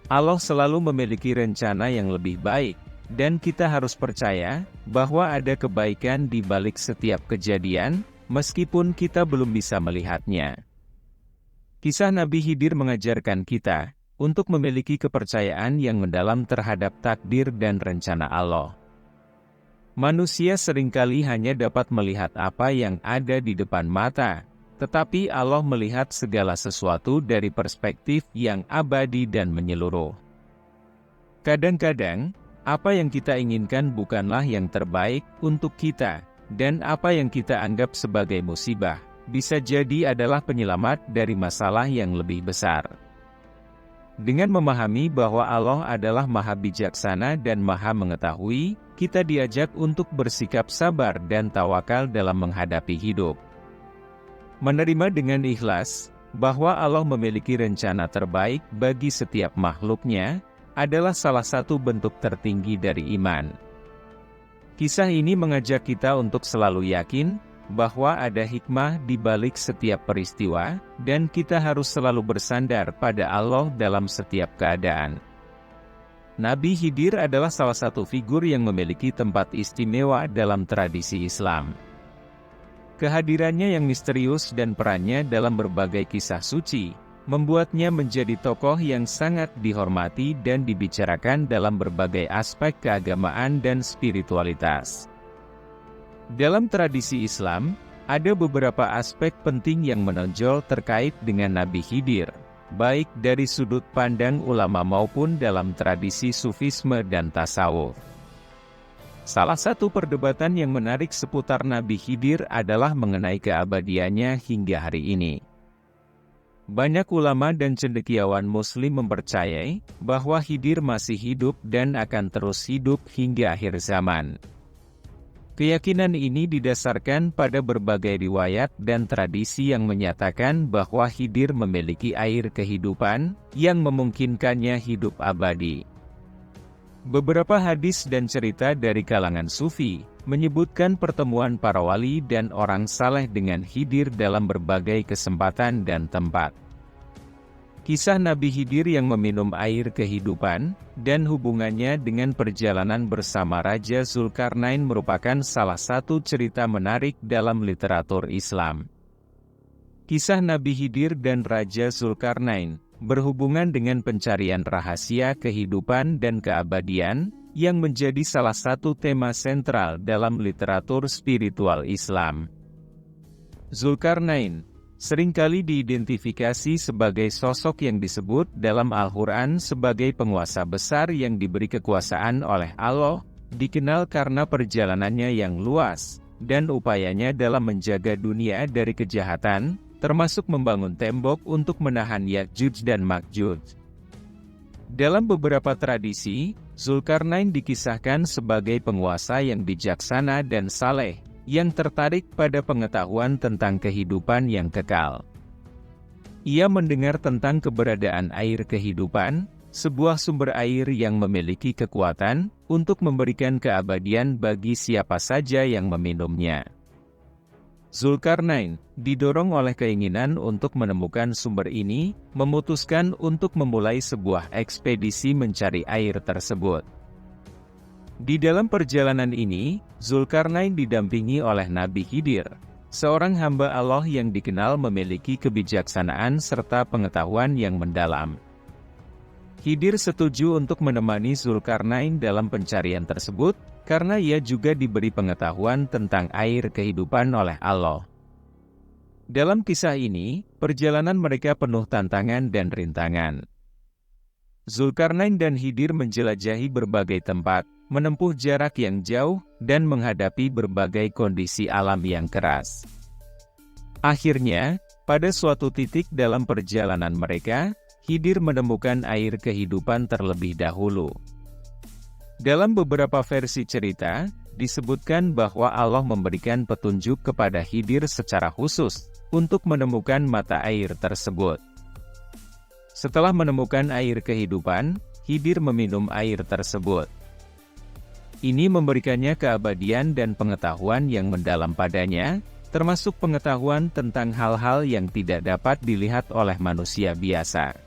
Allah selalu memiliki rencana yang lebih baik, dan kita harus percaya bahwa ada kebaikan di balik setiap kejadian, meskipun kita belum bisa melihatnya. Kisah Nabi Khidir mengajarkan kita untuk memiliki kepercayaan yang mendalam terhadap takdir dan rencana Allah. Manusia seringkali hanya dapat melihat apa yang ada di depan mata, tetapi Allah melihat segala sesuatu dari perspektif yang abadi dan menyeluruh. Kadang-kadang, apa yang kita inginkan bukanlah yang terbaik untuk kita, dan apa yang kita anggap sebagai musibah, bisa jadi adalah penyelamat dari masalah yang lebih besar. Dengan memahami bahwa Allah adalah Maha Bijaksana dan Maha Mengetahui, kita diajak untuk bersikap sabar dan tawakal dalam menghadapi hidup. Menerima dengan ikhlas bahwa Allah memiliki rencana terbaik bagi setiap makhluknya adalah salah satu bentuk tertinggi dari iman. Kisah ini mengajak kita untuk selalu yakin bahwa ada hikmah di balik setiap peristiwa, dan kita harus selalu bersandar pada Allah dalam setiap keadaan. Nabi Khidir adalah salah satu figur yang memiliki tempat istimewa dalam tradisi Islam. Kehadirannya yang misterius dan perannya dalam berbagai kisah suci, membuatnya menjadi tokoh yang sangat dihormati dan dibicarakan dalam berbagai aspek keagamaan dan spiritualitas. Dalam tradisi Islam, ada beberapa aspek penting yang menonjol terkait dengan Nabi Khidir, baik dari sudut pandang ulama maupun dalam tradisi sufisme dan tasawuf. Salah satu perdebatan yang menarik seputar Nabi Khidir adalah mengenai keabadiannya hingga hari ini. Banyak ulama dan cendekiawan Muslim mempercayai bahwa Khidir masih hidup dan akan terus hidup hingga akhir zaman. Keyakinan ini didasarkan pada berbagai riwayat dan tradisi yang menyatakan bahwa Khidir memiliki air kehidupan yang memungkinkannya hidup abadi. Beberapa hadis dan cerita dari kalangan sufi menyebutkan pertemuan para wali dan orang saleh dengan Khidir dalam berbagai kesempatan dan tempat. Kisah Nabi Khidir yang meminum air kehidupan, dan hubungannya dengan perjalanan bersama Raja Zulkarnain merupakan salah satu cerita menarik dalam literatur Islam. Kisah Nabi Khidir dan Raja Zulkarnain berhubungan dengan pencarian rahasia kehidupan dan keabadian yang menjadi salah satu tema sentral dalam literatur spiritual Islam. Zulkarnain seringkali diidentifikasi sebagai sosok yang disebut dalam Al-Quran sebagai penguasa besar yang diberi kekuasaan oleh Allah, dikenal karena perjalanannya yang luas dan upayanya dalam menjaga dunia dari kejahatan, termasuk membangun tembok untuk menahan Ya'juj dan Ma'juj. Dalam beberapa tradisi, Zulkarnain dikisahkan sebagai penguasa yang bijaksana dan saleh, yang tertarik pada pengetahuan tentang kehidupan yang kekal. Ia mendengar tentang keberadaan air kehidupan, sebuah sumber air yang memiliki kekuatan untuk memberikan keabadian bagi siapa saja yang meminumnya. Zulkarnain, didorong oleh keinginan untuk menemukan sumber ini, memutuskan untuk memulai sebuah ekspedisi mencari air tersebut. Di dalam perjalanan ini, Zulkarnain didampingi oleh Nabi Khidir, seorang hamba Allah yang dikenal memiliki kebijaksanaan serta pengetahuan yang mendalam. Khidir setuju untuk menemani Zulkarnain dalam pencarian tersebut, karena ia juga diberi pengetahuan tentang air kehidupan oleh Allah. Dalam kisah ini, perjalanan mereka penuh tantangan dan rintangan. Zulkarnain dan Khidir menjelajahi berbagai tempat, menempuh jarak yang jauh, dan menghadapi berbagai kondisi alam yang keras. Akhirnya, pada suatu titik dalam perjalanan mereka, Khidir menemukan air kehidupan terlebih dahulu. Dalam beberapa versi cerita, disebutkan bahwa Allah memberikan petunjuk kepada Khidir secara khusus untuk menemukan mata air tersebut. Setelah menemukan air kehidupan, Khidir meminum air tersebut. Ini memberikannya keabadian dan pengetahuan yang mendalam padanya, termasuk pengetahuan tentang hal-hal yang tidak dapat dilihat oleh manusia biasa.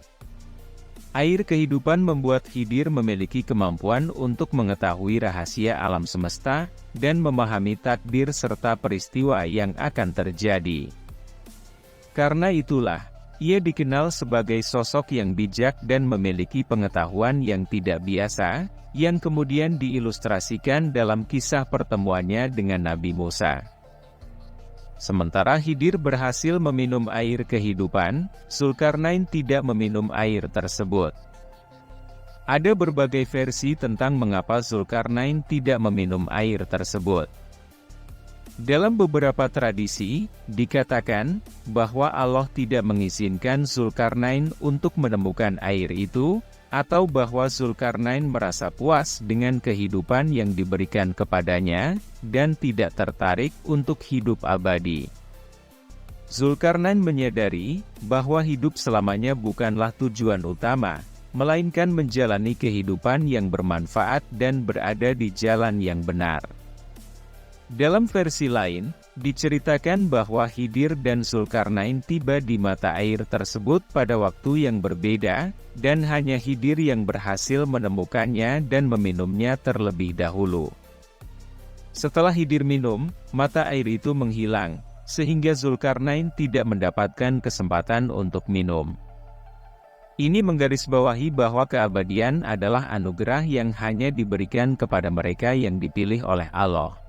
Air kehidupan membuat Khidir memiliki kemampuan untuk mengetahui rahasia alam semesta dan memahami takdir serta peristiwa yang akan terjadi. Karena itulah, ia dikenal sebagai sosok yang bijak dan memiliki pengetahuan yang tidak biasa, yang kemudian diilustrasikan dalam kisah pertemuannya dengan Nabi Musa. Sementara Khidir berhasil meminum air kehidupan, Zulkarnain tidak meminum air tersebut. Ada berbagai versi tentang mengapa Zulkarnain tidak meminum air tersebut. Dalam beberapa tradisi, dikatakan bahwa Allah tidak mengizinkan Zulkarnain untuk menemukan air itu, atau bahwa Zulkarnain merasa puas dengan kehidupan yang diberikan kepadanya, dan tidak tertarik untuk hidup abadi. Zulkarnain menyadari bahwa hidup selamanya bukanlah tujuan utama, melainkan menjalani kehidupan yang bermanfaat dan berada di jalan yang benar. Dalam versi lain, diceritakan bahwa Khidir dan Zulkarnain tiba di mata air tersebut pada waktu yang berbeda, dan hanya Khidir yang berhasil menemukannya dan meminumnya terlebih dahulu. Setelah Khidir minum, mata air itu menghilang, sehingga Zulkarnain tidak mendapatkan kesempatan untuk minum. Ini menggarisbawahi bahwa keabadian adalah anugerah yang hanya diberikan kepada mereka yang dipilih oleh Allah.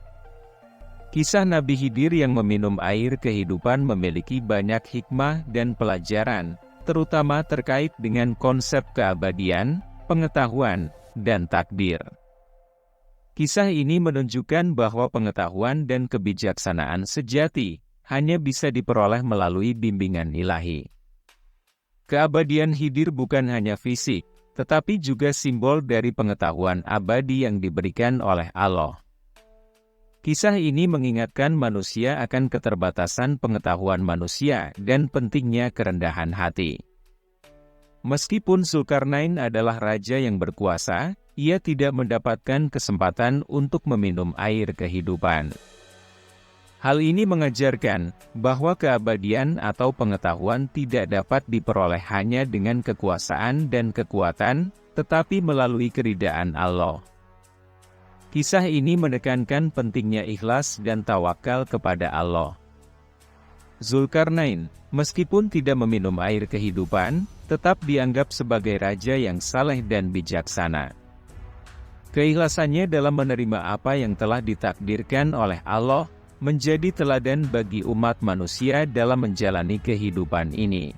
Kisah Nabi Khidir yang meminum air kehidupan memiliki banyak hikmah dan pelajaran, terutama terkait dengan konsep keabadian, pengetahuan, dan takdir. Kisah ini menunjukkan bahwa pengetahuan dan kebijaksanaan sejati hanya bisa diperoleh melalui bimbingan ilahi. Keabadian Khidir bukan hanya fisik, tetapi juga simbol dari pengetahuan abadi yang diberikan oleh Allah. Kisah ini mengingatkan manusia akan keterbatasan pengetahuan manusia dan pentingnya kerendahan hati. Meskipun Zulkarnain adalah raja yang berkuasa, ia tidak mendapatkan kesempatan untuk meminum air kehidupan. Hal ini mengajarkan bahwa keabadian atau pengetahuan tidak dapat diperoleh hanya dengan kekuasaan dan kekuatan, tetapi melalui keridaan Allah. Kisah ini menekankan pentingnya ikhlas dan tawakal kepada Allah. Zulkarnain, meskipun tidak meminum air kehidupan, tetap dianggap sebagai raja yang saleh dan bijaksana. Keikhlasannya dalam menerima apa yang telah ditakdirkan oleh Allah, menjadi teladan bagi umat manusia dalam menjalani kehidupan ini.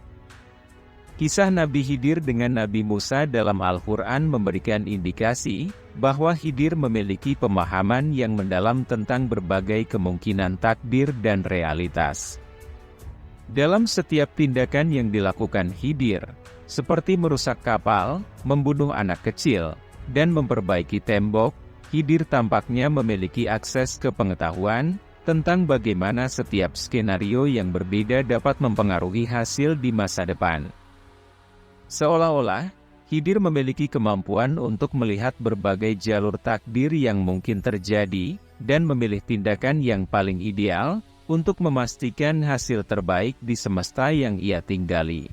Kisah Nabi Khidir dengan Nabi Musa dalam Al-Quran memberikan indikasi bahwa Khidir memiliki pemahaman yang mendalam tentang berbagai kemungkinan takdir dan realitas. Dalam setiap tindakan yang dilakukan Khidir, seperti merusak kapal, membunuh anak kecil, dan memperbaiki tembok, Khidir tampaknya memiliki akses ke pengetahuan tentang bagaimana setiap skenario yang berbeda dapat mempengaruhi hasil di masa depan. Seolah-olah, Khidir memiliki kemampuan untuk melihat berbagai jalur takdir yang mungkin terjadi, dan memilih tindakan yang paling ideal, untuk memastikan hasil terbaik di semesta yang ia tinggali.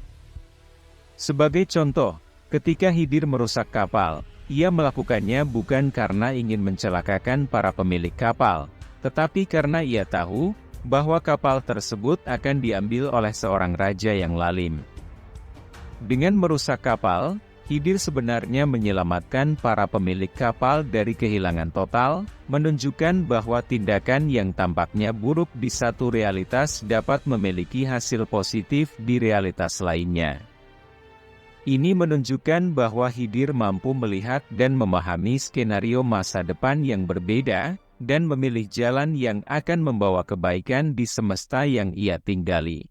Sebagai contoh, ketika Khidir merusak kapal, ia melakukannya bukan karena ingin mencelakakan para pemilik kapal, tetapi karena ia tahu, bahwa kapal tersebut akan diambil oleh seorang raja yang lalim. Dengan merusak kapal, Khidir sebenarnya menyelamatkan para pemilik kapal dari kehilangan total, menunjukkan bahwa tindakan yang tampaknya buruk di satu realitas dapat memiliki hasil positif di realitas lainnya. Ini menunjukkan bahwa Khidir mampu melihat dan memahami skenario masa depan yang berbeda, dan memilih jalan yang akan membawa kebaikan di semesta yang ia tinggali.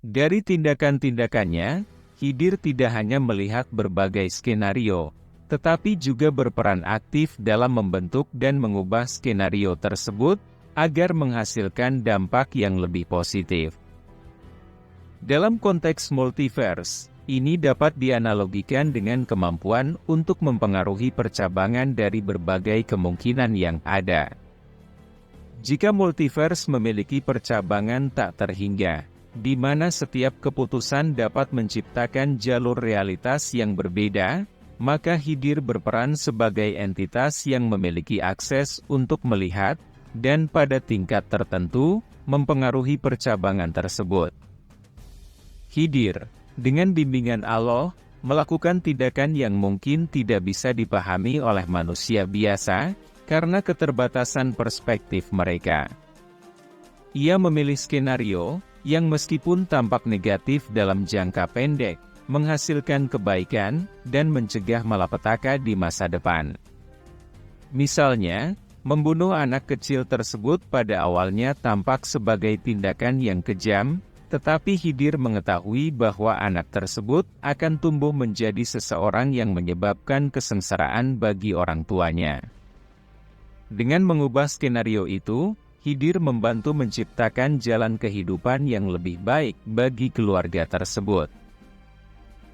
Dari tindakan-tindakannya, Khidir tidak hanya melihat berbagai skenario, tetapi juga berperan aktif dalam membentuk dan mengubah skenario tersebut, agar menghasilkan dampak yang lebih positif. Dalam konteks multiverse, ini dapat dianalogikan dengan kemampuan untuk mempengaruhi percabangan dari berbagai kemungkinan yang ada. Jika multiverse memiliki percabangan tak terhingga, di mana setiap keputusan dapat menciptakan jalur realitas yang berbeda, maka Khidir berperan sebagai entitas yang memiliki akses untuk melihat, dan pada tingkat tertentu, mempengaruhi percabangan tersebut. Khidir, dengan bimbingan Allah, melakukan tindakan yang mungkin tidak bisa dipahami oleh manusia biasa, karena keterbatasan perspektif mereka. Ia memilih skenario, yang meskipun tampak negatif dalam jangka pendek, menghasilkan kebaikan, dan mencegah malapetaka di masa depan. Misalnya, membunuh anak kecil tersebut pada awalnya tampak sebagai tindakan yang kejam, tetapi Khidir mengetahui bahwa anak tersebut akan tumbuh menjadi seseorang yang menyebabkan kesengsaraan bagi orang tuanya. Dengan mengubah skenario itu, Khidir membantu menciptakan jalan kehidupan yang lebih baik bagi keluarga tersebut.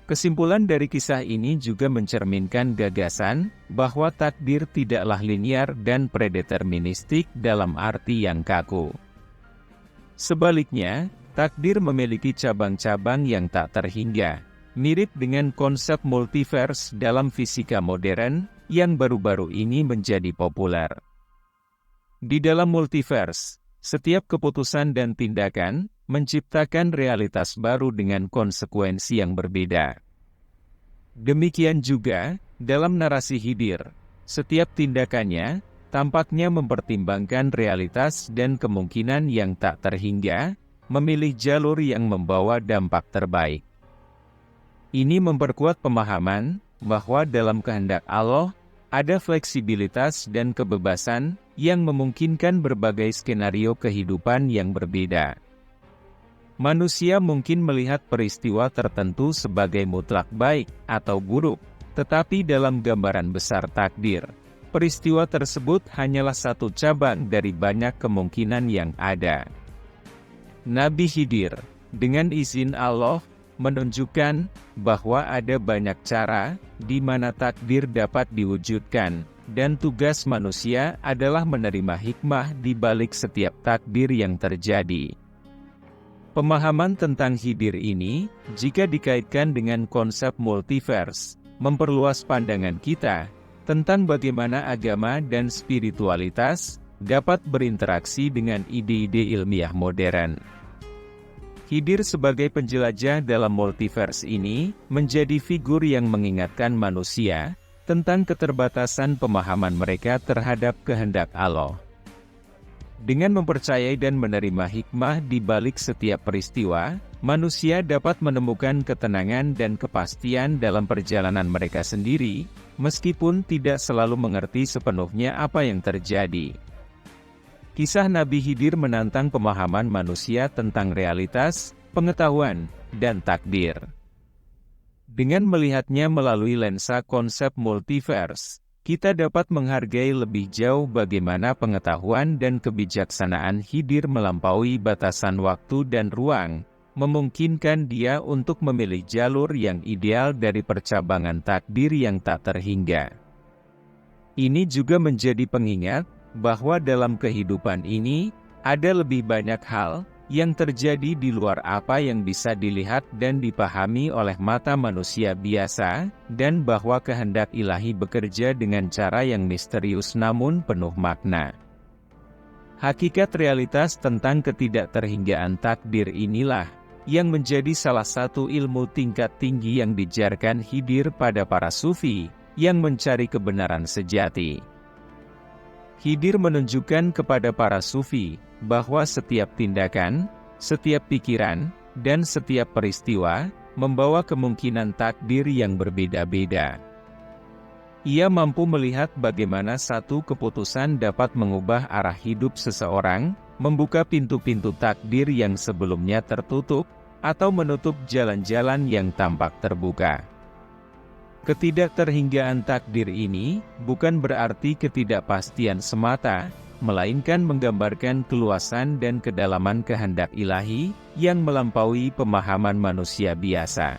Kesimpulan dari kisah ini juga mencerminkan gagasan bahwa takdir tidaklah linear dan predeterministik dalam arti yang kaku. Sebaliknya, takdir memiliki cabang-cabang yang tak terhingga, mirip dengan konsep multiverse dalam fisika modern yang baru-baru ini menjadi populer. Di dalam multiverse, setiap keputusan dan tindakan menciptakan realitas baru dengan konsekuensi yang berbeda. Demikian juga, dalam narasi Khidir, setiap tindakannya tampaknya mempertimbangkan realitas dan kemungkinan yang tak terhingga, memilih jalur yang membawa dampak terbaik. Ini memperkuat pemahaman bahwa dalam kehendak Allah, ada fleksibilitas dan kebebasan yang memungkinkan berbagai skenario kehidupan yang berbeda. Manusia mungkin melihat peristiwa tertentu sebagai mutlak baik atau buruk, tetapi dalam gambaran besar takdir, peristiwa tersebut hanyalah satu cabang dari banyak kemungkinan yang ada. Nabi Khidir, dengan izin Allah, menunjukkan bahwa ada banyak cara di mana takdir dapat diwujudkan, dan tugas manusia adalah menerima hikmah di balik setiap takdir yang terjadi. Pemahaman tentang Khidir ini, jika dikaitkan dengan konsep multiverse, memperluas pandangan kita tentang bagaimana agama dan spiritualitas dapat berinteraksi dengan ide-ide ilmiah modern. Khidir sebagai penjelajah dalam multiverse ini, menjadi figur yang mengingatkan manusia tentang keterbatasan pemahaman mereka terhadap kehendak Allah. Dengan mempercayai dan menerima hikmah di balik setiap peristiwa, manusia dapat menemukan ketenangan dan kepastian dalam perjalanan mereka sendiri, meskipun tidak selalu mengerti sepenuhnya apa yang terjadi. Kisah Nabi Khidir menantang pemahaman manusia tentang realitas, pengetahuan, dan takdir. Dengan melihatnya melalui lensa konsep multiverse, kita dapat menghargai lebih jauh bagaimana pengetahuan dan kebijaksanaan Khidir melampaui batasan waktu dan ruang, memungkinkan dia untuk memilih jalur yang ideal dari percabangan takdir yang tak terhingga. Ini juga menjadi pengingat bahwa dalam kehidupan ini, ada lebih banyak hal yang terjadi di luar apa yang bisa dilihat dan dipahami oleh mata manusia biasa, dan bahwa kehendak ilahi bekerja dengan cara yang misterius namun penuh makna. Hakikat realitas tentang ketidakterhinggaan takdir inilah yang menjadi salah satu ilmu tingkat tinggi yang diajarkan Khidir pada para sufi yang mencari kebenaran sejati. Khidir menunjukkan kepada para sufi bahwa setiap tindakan, setiap pikiran, dan setiap peristiwa membawa kemungkinan takdir yang berbeda-beda. Ia mampu melihat bagaimana satu keputusan dapat mengubah arah hidup seseorang, membuka pintu-pintu takdir yang sebelumnya tertutup, atau menutup jalan-jalan yang tampak terbuka. Ketidakterhinggaan takdir ini bukan berarti ketidakpastian semata, melainkan menggambarkan keluasan dan kedalaman kehendak ilahi yang melampaui pemahaman manusia biasa.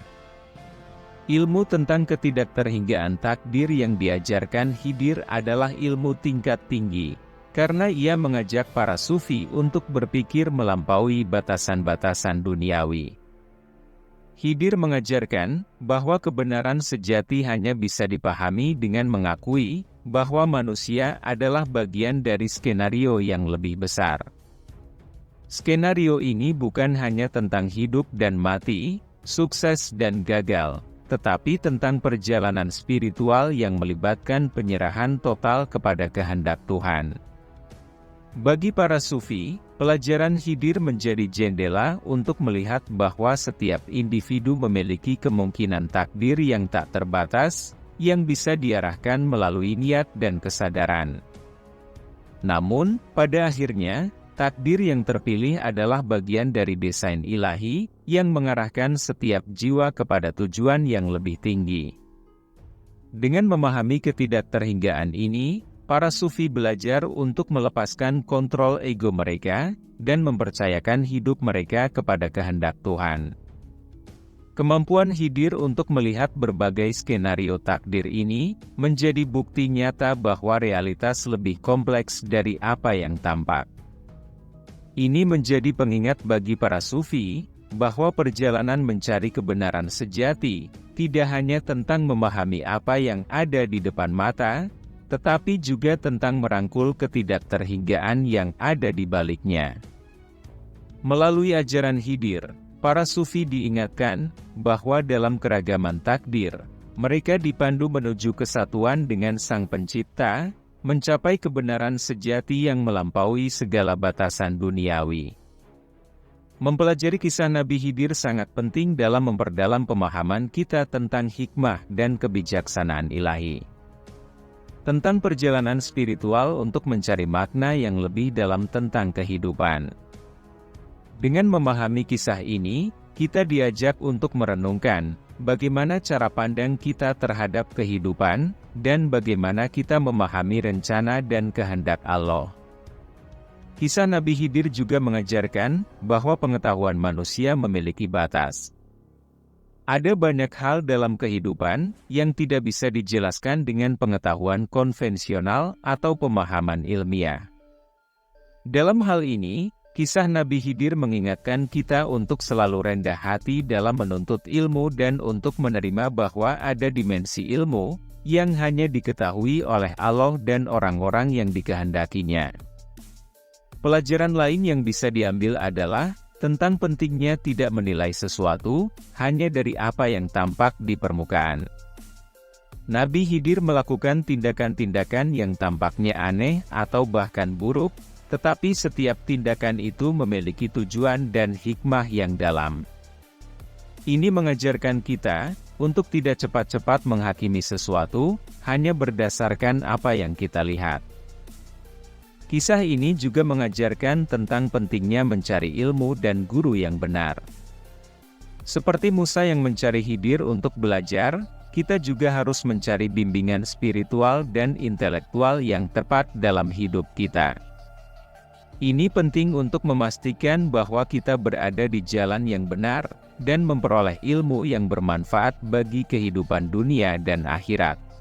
Ilmu tentang ketidakterhinggaan takdir yang diajarkan Khidir adalah ilmu tingkat tinggi, karena ia mengajak para sufi untuk berpikir melampaui batasan-batasan duniawi. Khidir mengajarkan bahwa kebenaran sejati hanya bisa dipahami dengan mengakui bahwa manusia adalah bagian dari skenario yang lebih besar. Skenario ini bukan hanya tentang hidup dan mati, sukses dan gagal, tetapi tentang perjalanan spiritual yang melibatkan penyerahan total kepada kehendak Tuhan. Bagi para sufi, pelajaran Khidir menjadi jendela untuk melihat bahwa setiap individu memiliki kemungkinan takdir yang tak terbatas, yang bisa diarahkan melalui niat dan kesadaran. Namun, pada akhirnya, takdir yang terpilih adalah bagian dari desain ilahi, yang mengarahkan setiap jiwa kepada tujuan yang lebih tinggi. Dengan memahami ketidakterhinggaan ini, para sufi belajar untuk melepaskan kontrol ego mereka, dan mempercayakan hidup mereka kepada kehendak Tuhan. Kemampuan Khidir untuk melihat berbagai skenario takdir ini, menjadi bukti nyata bahwa realitas lebih kompleks dari apa yang tampak. Ini menjadi pengingat bagi para sufi, bahwa perjalanan mencari kebenaran sejati, tidak hanya tentang memahami apa yang ada di depan mata, tetapi juga tentang merangkul ketidakterhinggaan yang ada di baliknya. Melalui ajaran Khidir, para sufi diingatkan bahwa dalam keragaman takdir, mereka dipandu menuju kesatuan dengan Sang Pencipta, mencapai kebenaran sejati yang melampaui segala batasan duniawi. Mempelajari kisah Nabi Khidir sangat penting dalam memperdalam pemahaman kita tentang hikmah dan kebijaksanaan ilahi. Tentang perjalanan spiritual untuk mencari makna yang lebih dalam tentang kehidupan. Dengan memahami kisah ini, kita diajak untuk merenungkan bagaimana cara pandang kita terhadap kehidupan, dan bagaimana kita memahami rencana dan kehendak Allah. Kisah Nabi Khidir juga mengajarkan bahwa pengetahuan manusia memiliki batas. Ada banyak hal dalam kehidupan yang tidak bisa dijelaskan dengan pengetahuan konvensional atau pemahaman ilmiah. Dalam hal ini, kisah Nabi Khidir mengingatkan kita untuk selalu rendah hati dalam menuntut ilmu dan untuk menerima bahwa ada dimensi ilmu yang hanya diketahui oleh Allah dan orang-orang yang dikehendakinya. Pelajaran lain yang bisa diambil adalah tentang pentingnya tidak menilai sesuatu hanya dari apa yang tampak di permukaan. Nabi Khidir melakukan tindakan-tindakan yang tampaknya aneh atau bahkan buruk, tetapi setiap tindakan itu memiliki tujuan dan hikmah yang dalam. Ini mengajarkan kita untuk tidak cepat-cepat menghakimi sesuatu hanya berdasarkan apa yang kita lihat. Kisah ini juga mengajarkan tentang pentingnya mencari ilmu dan guru yang benar. Seperti Musa yang mencari Khidir untuk belajar, kita juga harus mencari bimbingan spiritual dan intelektual yang tepat dalam hidup kita. Ini penting untuk memastikan bahwa kita berada di jalan yang benar dan memperoleh ilmu yang bermanfaat bagi kehidupan dunia dan akhirat.